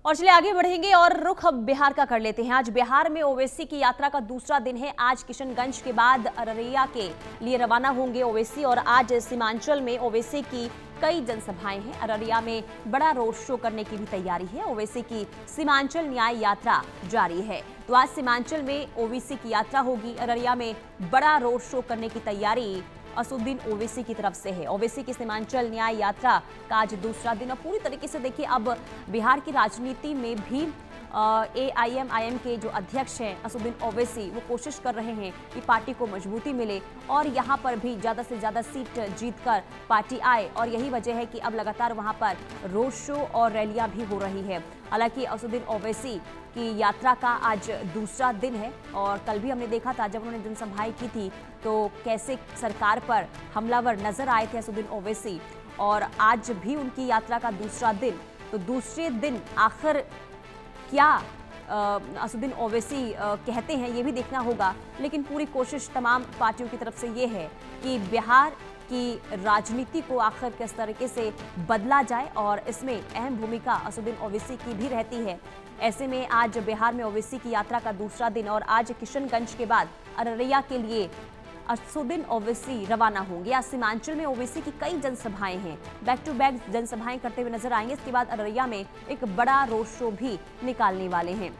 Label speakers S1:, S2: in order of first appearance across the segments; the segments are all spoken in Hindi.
S1: और चलिए आगे बढ़ेंगे और रुख अब बिहार का कर लेते हैं। आज बिहार में ओवैसी की यात्रा का दूसरा दिन है। आज किशनगंज के बाद अररिया के लिए रवाना होंगे ओवैसी और आज सीमांचल में ओवैसी की कई जनसभाएं हैं। अररिया में बड़ा रोड शो करने की भी तैयारी है। ओवैसी की सीमांचल न्याय यात्रा जारी है, तो आज सीमांचल में ओवैसी की यात्रा होगी। अररिया में बड़ा रोड शो करने की तैयारी असदुद्दीन ओवैसी की तरफ से है। ओवैसी की सीमांचल न्याय यात्रा का आज दूसरा दिन और पूरी तरीके से देखिए अब बिहार की राजनीति में भी AIM के जो अध्यक्ष हैं असदुद्दीन ओवैसी, वो कोशिश कर रहे हैं कि पार्टी को मजबूती मिले और यहां पर भी ज़्यादा से ज़्यादा सीट जीतकर पार्टी आए, और यही वजह है कि अब लगातार वहां पर रोड शो और रैलियां भी हो रही है। हालांकि असदुद्दीन ओवैसी की यात्रा का आज दूसरा दिन है और कल भी हमने देखा था जब उन्होंने जनसभाएं की थी तो कैसे सरकार पर हमलावर नजर आए थे असदुद्दीन ओवैसी, और आज भी उनकी यात्रा का दूसरा दिन। तो दूसरे दिन आखिर क्या असदुद्दीन ओवैसी कहते हैं ये भी देखना होगा, लेकिन पूरी कोशिश तमाम पार्टियों की तरफ से ये है कि बिहार की राजनीति को आखिर किस तरीके से बदला जाए, और इसमें अहम भूमिका असदुद्दीन ओवैसी की भी रहती है। ऐसे में आज बिहार में ओवैसी की यात्रा का दूसरा दिन और आज किशनगंज के बाद अररिया के लिए असदुद्दीन ओवैसी रवाना होंगे। आज सीमांचल में ओवैसी की कई जनसभाएं हैं, बैक टू बैक जनसभाएं करते हुए नजर आएंगे। इसके बाद अररिया में एक बड़ा रोड शो भी निकालने वाले हैं।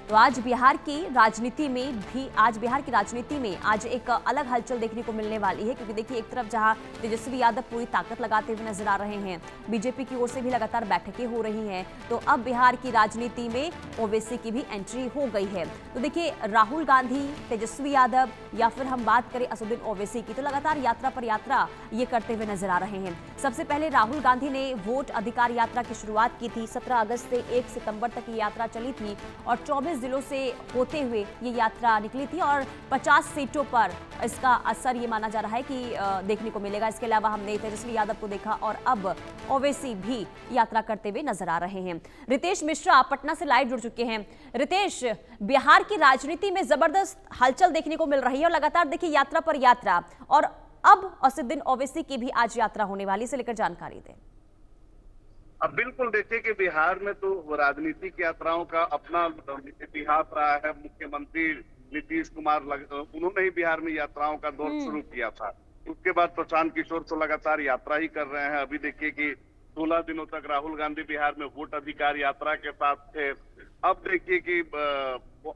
S1: तो आज बिहार की राजनीति में आज एक अलग हलचल देखने को मिलने वाली है, क्योंकि देखिए एक तरफ जहां तेजस्वी यादव पूरी ताकत लगाते हुए नजर आ रहे हैं, बीजेपी की ओर से भी लगातार बैठकें हो रही हैं, तो अब बिहार की राजनीति में ओवैसी की भी एंट्री हो गई है। तो देखिए राहुल गांधी, तेजस्वी यादव या फिर हम बात करें असदुद्दीन ओवैसी की, तो लगातार यात्रा पर यात्रा ये करते हुए नजर आ रहे हैं। सबसे पहले राहुल गांधी ने वोट अधिकार यात्रा की शुरुआत की थी। 17 अगस्त से 1 सितंबर तक ये यात्रा चली थी और 24 जिलों से होते हुए ये यात्रा निकली थी और 50 सीटों पर इसका असर ये माना जा रहा है कि देखने को मिलेगा। इसके अलावा हमने तेजस्वी यादव को देखा और अब ओवैसी भी यात्रा करते हुए नजर आ रहे हैं। रितेश मिश्रा पटना से लाइव जुड़ चुके हैं। रितेश, बिहार की राजनीति में जबरदस्त हलचल देखने को मिल रही है और लगातार देखिए यात्रा पर यात्रा, और अब असदुद्दीन ओवैसी की भी आज यात्रा होने वाली, से लेकर जानकारी दें।
S2: अब बिल्कुल देखिए कि बिहार में तो राजनीतिक यात्राओं का अपना इतिहास रहा है। मुख्यमंत्री नीतीश कुमार उन्होंने ही बिहार में यात्राओं का दौर शुरू किया था। उसके बाद प्रशांत किशोर तो लगातार यात्रा ही कर रहे हैं। अभी देखिए कि 16 दिनों तक राहुल गांधी बिहार में वोट अधिकार यात्रा के साथ थे। अब देखिए कि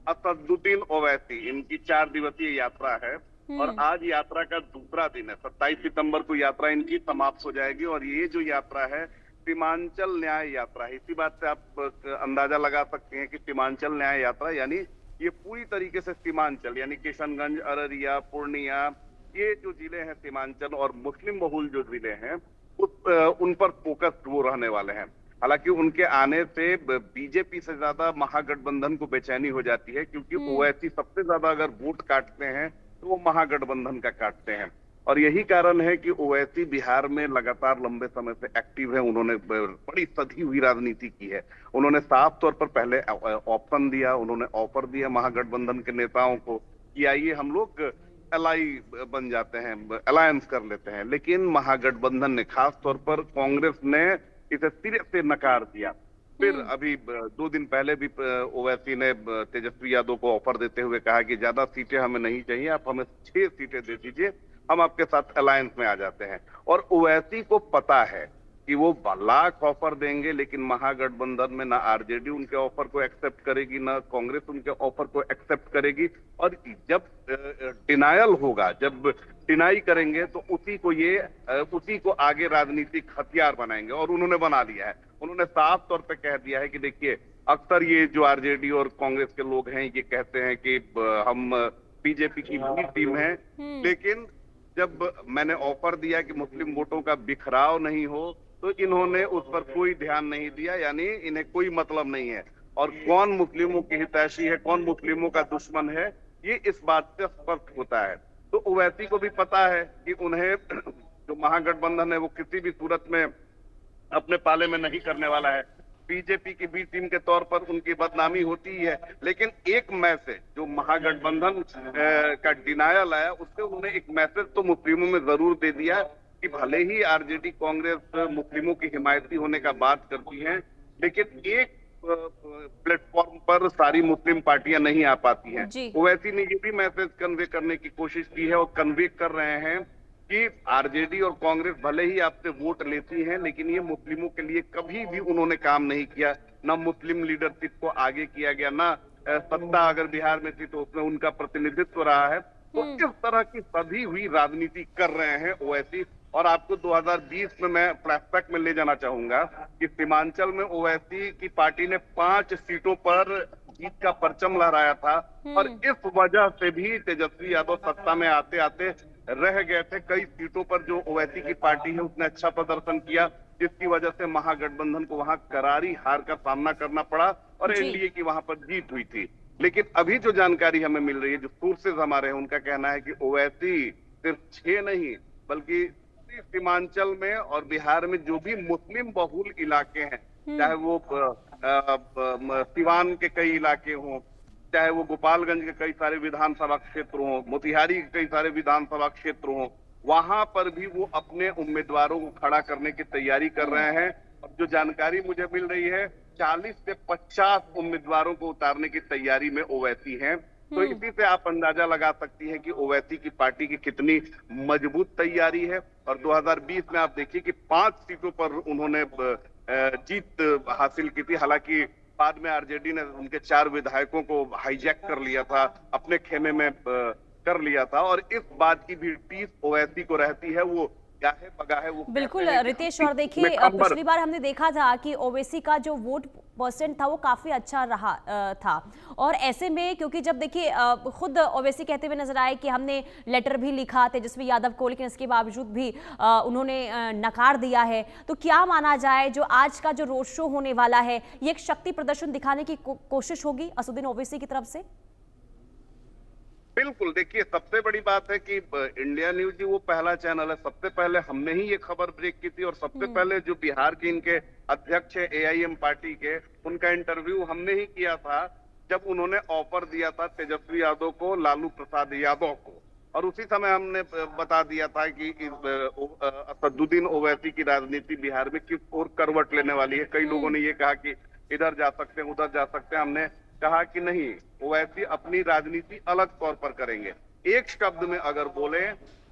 S2: असदुद्दीन ओवैसी, इनकी 4 दिवसीय यात्रा है और आज यात्रा का दूसरा दिन है। 27 सितंबर को यात्रा इनकी समाप्त हो जाएगी और ये जो यात्रा है सीमांचल न्याय यात्रा है। इसी बात से आप अंदाजा लगा सकते हैं कि सीमांचल न्याय यात्रा यानी ये पूरी तरीके से सीमांचल यानी किशनगंज, अररिया, पूर्णिया, ये जो जिले हैं सीमांचल और मुस्लिम बहुल जो जिले हैं उन पर फोकस वो रहने वाले हैं। हालांकि उनके आने से बीजेपी से ज्यादा महागठबंधन को बेचैनी हो जाती है, क्योंकि ओवैसी सबसे ज्यादा अगर वोट काटते हैं तो वो महागठबंधन का काटते हैं, और यही कारण है कि ओवैसी बिहार में लगातार लंबे समय से एक्टिव है। उन्होंने बड़ी सधी हुई राजनीति की है। उन्होंने साफ तौर पर पहले ऑप्शन दिया, उन्होंने ऑफर दिया महागठबंधन के नेताओं को कि आइए हम लोग एलाई बन जाते हैं, अलायंस कर लेते हैं, लेकिन महागठबंधन ने, खास तौर पर कांग्रेस ने इसे सिरे से नकार दिया। फिर अभी 2 दिन पहले भी ओवैसी ने तेजस्वी यादव को ऑफर देते हुए कहा कि ज्यादा सीटें हमें नहीं चाहिए, आप हमें 6 सीटें दे दीजिए, हम आपके साथ अलायंस में आ जाते हैं। और ओवैसी को पता है कि वो लाख ऑफर देंगे, लेकिन महागठबंधन में ना आरजेडी उनके ऑफर को एक्सेप्ट करेगी, ना कांग्रेस उनके ऑफर को एक्सेप्ट करेगी, और जब डिनायल होगा, जब डिनाई करेंगे तो उसी को आगे राजनीतिक हथियार बनाएंगे, और उन्होंने बना लिया है। उन्होंने साफ तौर पे कह दिया है कि देखिए अक्सर ये जो आरजेडी और कांग्रेस के लोग हैं ये कहते हैं कि हम बीजेपी की बड़ी टीम है, लेकिन जब मैंने ऑफर दिया कि मुस्लिम वोटों का बिखराव नहीं हो तो इन्होंने उस पर कोई ध्यान नहीं दिया, यानी इन्हें कोई मतलब नहीं है। और कौन मुस्लिमों की हितैषी है, कौन मुस्लिमों का दुश्मन है, ये इस बात से स्पष्ट होता है। तो ओवैसी को भी पता है कि उन्हें जो महागठबंधन है वो किसी भी सूरत में अपने पाले में नहीं करने वाला है। बीजेपी की बी टीम के तौर पर उनकी बदनामी होती ही है, लेकिन एक मैसेज जो महागठबंधन का डिनायल आया उससे उन्होंने एक मैसेज तो मुस्लिमों में जरूर दे दिया कि भले ही आरजेडी कांग्रेस मुस्लिमों की हिमायती होने का बात करती है, लेकिन एक प्लेटफॉर्म पर सारी मुस्लिम पार्टियां नहीं आ पाती हैं।
S1: जी।
S2: ओवैसी ने ये भी मैसेज कन्वे करने की कोशिश की है और कन्वे कर रहे हैं कि आरजेडी और कांग्रेस भले ही आपसे वोट लेती हैं, लेकिन ये मुस्लिमों के लिए कभी भी उन्होंने काम नहीं किया। ना मुस्लिम लीडरशिप को आगे किया गया, ना सत्ता अगर बिहार में थी तो उसमें उनका प्रतिनिधित्व रहा है। तो इस तरह की सधी हुई राजनीति कर रहे हैं ओवैसी। और आपको 2020 में मैं फ्लैशबैक में ले जाना चाहूंगा कि सीमांचल में ओवैसी की पार्टी ने 5 सीटों पर जीत का परचम लहराया था और इस वजह से भी तेजस्वी यादव सत्ता में आते आते रह गए थे। कई सीटों पर जो ओवैसी की पार्टी है उसने अच्छा प्रदर्शन किया, जिसकी वजह से महागठबंधन को वहां करारी हार का सामना करना पड़ा और एनडीए की वहां पर जीत हुई थी। लेकिन अभी जो जानकारी हमें मिल रही है, जो सोर्सेज हमारे हैं, उनका कहना है कि ओवैसी सिर्फ 6 नहीं बल्कि सीमांचल में और बिहार में जो भी मुस्लिम बहुल इलाके हैं, चाहे वो सिवान के कई इलाके हों, चाहे वो गोपालगंज के कई सारे विधानसभा क्षेत्र हों, मोतिहारी के कई सारे विधानसभा क्षेत्र हों, वहां पर भी वो अपने उम्मीदवारों को खड़ा करने की तैयारी कर रहे हैं। और जो जानकारी मुझे मिल रही है, 40 से 50 उम्मीदवारों को उतारने की तैयारी में ओवैसी हैं। तो इसी से आप अंदाजा लगा सकती हैं कि ओवैसी की पार्टी की कितनी मजबूत तैयारी है। और 2020 में आप देखिए कि 5 सीटों पर उन्होंने जीत हासिल की थी। हालांकि बाद में आरजेडी ने उनके 4 विधायकों को हाईजैक कर लिया था, अपने खेमे में कर लिया था। और इस बात की भी टीस ओवैसी को रहती है, वो गाहे बगाहे वो
S1: बिल्कुल रितेश। और देखिए पिछली बार हमने देखा था कि ओवैसी का जो वोट परसेंट था वो काफी अच्छा रहा था। और ऐसे में क्योंकि जब देखिए खुद ओवैसी कहते हुए नजर आए कि हमने लेटर भी लिखा तेजस्वी यादव को, लेकिन इसके बावजूद भी उन्होंने नकार दिया है। तो क्या माना जाए जो आज का जो रोड शो होने वाला है, ये एक शक्ति प्रदर्शन दिखाने की कोशिश होगी असदुद्दीन ओवैसी की तरफ से?
S2: बिल्कुल, देखिए सबसे बड़ी बात है कि इंडिया न्यूज जी वो पहला चैनल है। सबसे पहले हमने ही ये खबर ब्रेक की थी और सबसे पहले जो बिहार के इनके अध्यक्ष है एआईएम पार्टी के, उनका इंटरव्यू हमने ही किया था जब उन्होंने ऑफर दिया था तेजस्वी यादव को, लालू प्रसाद यादव को। और उसी समय हमने बता दिया था कि असदुद्दीन ओवैसी की राजनीति बिहार में किस ओर करवट लेने वाली है। कई लोगों ने ये कहा कि इधर जा सकते हैं, उधर जा सकते हैं। हमने कहा कि नहीं, ओवैसी अपनी राजनीति अलग तौर पर करेंगे। एक शब्द में अगर बोले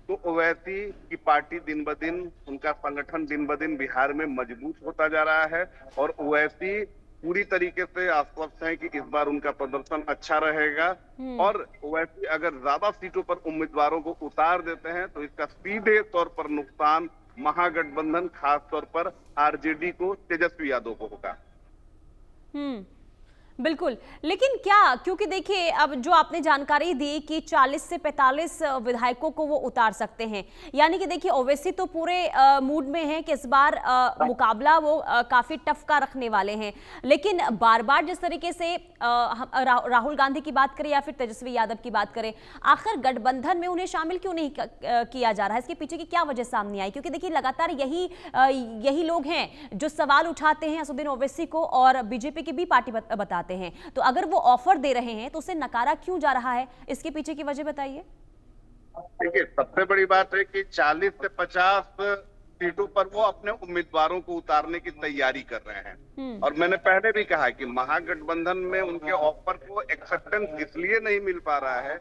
S2: तो ओवैसी की पार्टी दिन ब दिन, उनका संगठन दिन ब दिन बिहार में मजबूत होता जा रहा है। और ओवैसी पूरी तरीके से आश्वस्त है कि इस बार उनका प्रदर्शन अच्छा रहेगा। और ओवैसी अगर ज्यादा सीटों पर उम्मीदवारों को उतार देते हैं तो इसका सीधे तौर पर नुकसान महागठबंधन, खास तौर पर आरजेडी को, तेजस्वी यादव को होगा।
S1: बिल्कुल, लेकिन क्या, क्योंकि देखिए अब जो आपने जानकारी दी कि 40 से 45 विधायकों को वो उतार सकते हैं, यानी कि देखिए ओवैसी तो पूरे मूड में है कि इस बार मुकाबला वो काफी टफ का रखने वाले हैं। लेकिन बार बार जिस तरीके से राहुल गांधी की बात करें या फिर तेजस्वी यादव की बात करें, आखिर गठबंधन में उन्हें शामिल क्यों नहीं किया जा रहा है? इसके पीछे की क्या वजह सामने आई? क्योंकि देखिए लगातार यही लोग हैं जो सवाल उठाते हैं असदुद्दीन ओवैसी को और बीजेपी की भी पार्टी बताते हैं। तो अगर वो ऑफर दे रहे हैं तो उसे नकारा क्यों जा रहा है? इसके पीछे की वजह बताइए।
S2: देखिए सबसे बड़ी बात है कि 40 से 50 सीटों पर वो अपने उम्मीदवारों को उतारने की तैयारी कर रहे हैं। और मैंने पहले भी कहा कि महागठबंधन में उनके ऑफर को एक्सेप्टेंस इसलिए नहीं मिल पा रहा है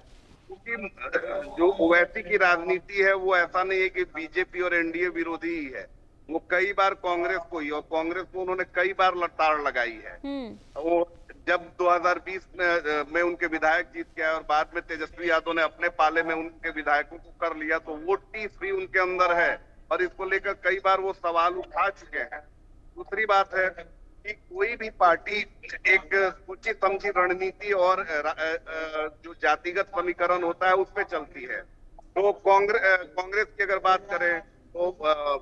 S2: क्योंकि जो ओवैसी की राजनीति है वो ऐसा नहीं है कि बीजेपी और एनडीए विरोधी ही है। वो कई बार कांग्रेस को ही, और कांग्रेस को उन्होंने कई बार लताड़ लगाई है। वो जब 2020 में उनके विधायक जीत गए और बाद में तेजस्वी यादव ने अपने पाले में उनके विधायकों को कर लिया, तो वो टीस भी उनके अंदर है और इसको लेकर कई बार वो सवाल उठा चुके हैं। दूसरी बात है कि कोई भी पार्टी एक सोची समझी रणनीति और जो जातिगत समीकरण होता है उस पर चलती है। तो कांग्रेस की अगर बात करें तो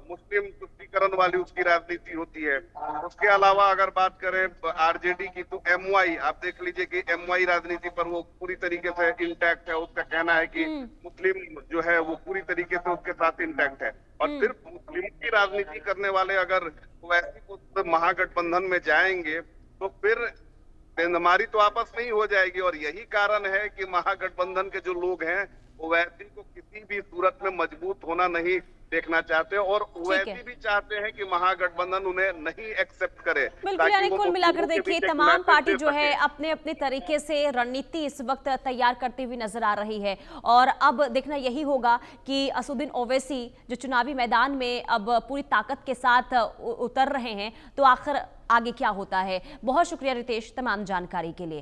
S2: मुस्लिम तुष्टीकरण वाली उसकी राजनीति होती है। उसके अलावा अगर बात करें आरजेडी की तो एमवाई, आप देख लीजिए कि एमवाई राजनीति पर वो पूरी तरीके से इंटैक्ट है। उसका कहना है कि मुस्लिम जो है वो पूरी तरीके से उसके साथ इंटैक्ट है। और सिर्फ मुस्लिम की राजनीति करने वाले अगर वैसे महागठबंधन में जाएंगे तो फिर हमारी तो आपस में ही हो जाएगी। और यही कारण है कि महागठबंधन के जो लोग हैं ओवैसी को किसी भी सूरत में मजबूत होना नहीं देखना चाहते हैं और
S1: है।
S2: वैसे भी चाहते हैं कि महागठबंधन उन्हें नहीं एक्सेप्ट करे।
S1: बिल्कुल, यानी
S2: वो
S1: कुल मिलाकर
S2: मुस्लिमों के
S1: देखिए
S2: बीच एक
S1: तमाम
S2: मैसेज
S1: पार्टी
S2: दे
S1: जो है
S2: सके।
S1: अपने अपने तरीके से रणनीति इस वक्त तैयार करती हुई नजर आ रही है और अब देखना यही होगा कि असदुद्दीन ओवैसी जो चुनावी मैदान में अब पूरी ताकत के साथ उतर रहे हैं तो आखिर आगे क्या होता है। बहुत शुक्रिया रितेश तमाम जानकारी के लिए।